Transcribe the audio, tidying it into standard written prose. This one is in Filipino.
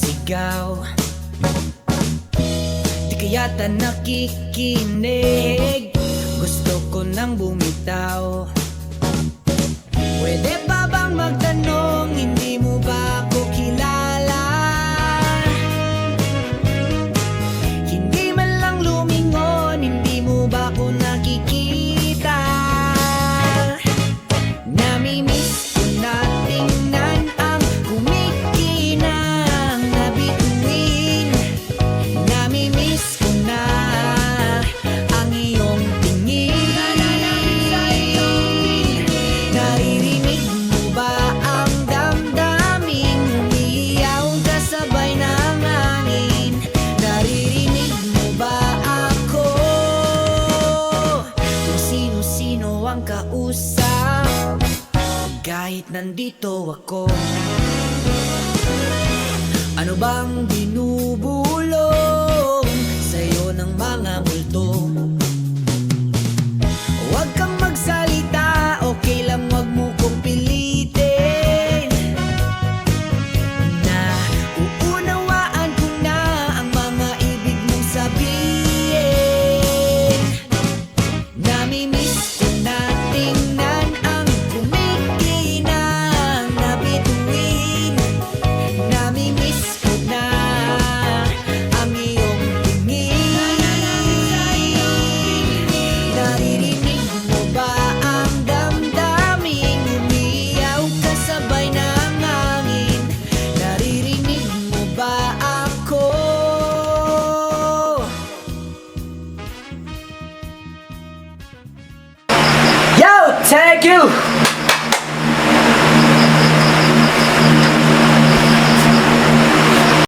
sigaw. Di ka yata nakikinig, gusto ko nang bumitaw. Pwede pa bang magtanong, hindi mo ba ako kilala? Hindi man lang lumingon, hindi mo ba ako nakikita? Namimiss ko na tingnan ang kumikinang na bituin. Namimiss ko na ang iyong tingin. Naririnig mo ba ang damdaming umiiyaw kasabay ng hangin? Naririnig mo ba ako? Kung sino-sino ang kausap, kahit nandito ako. Ano bang binubulong sa'yo ng mga multo?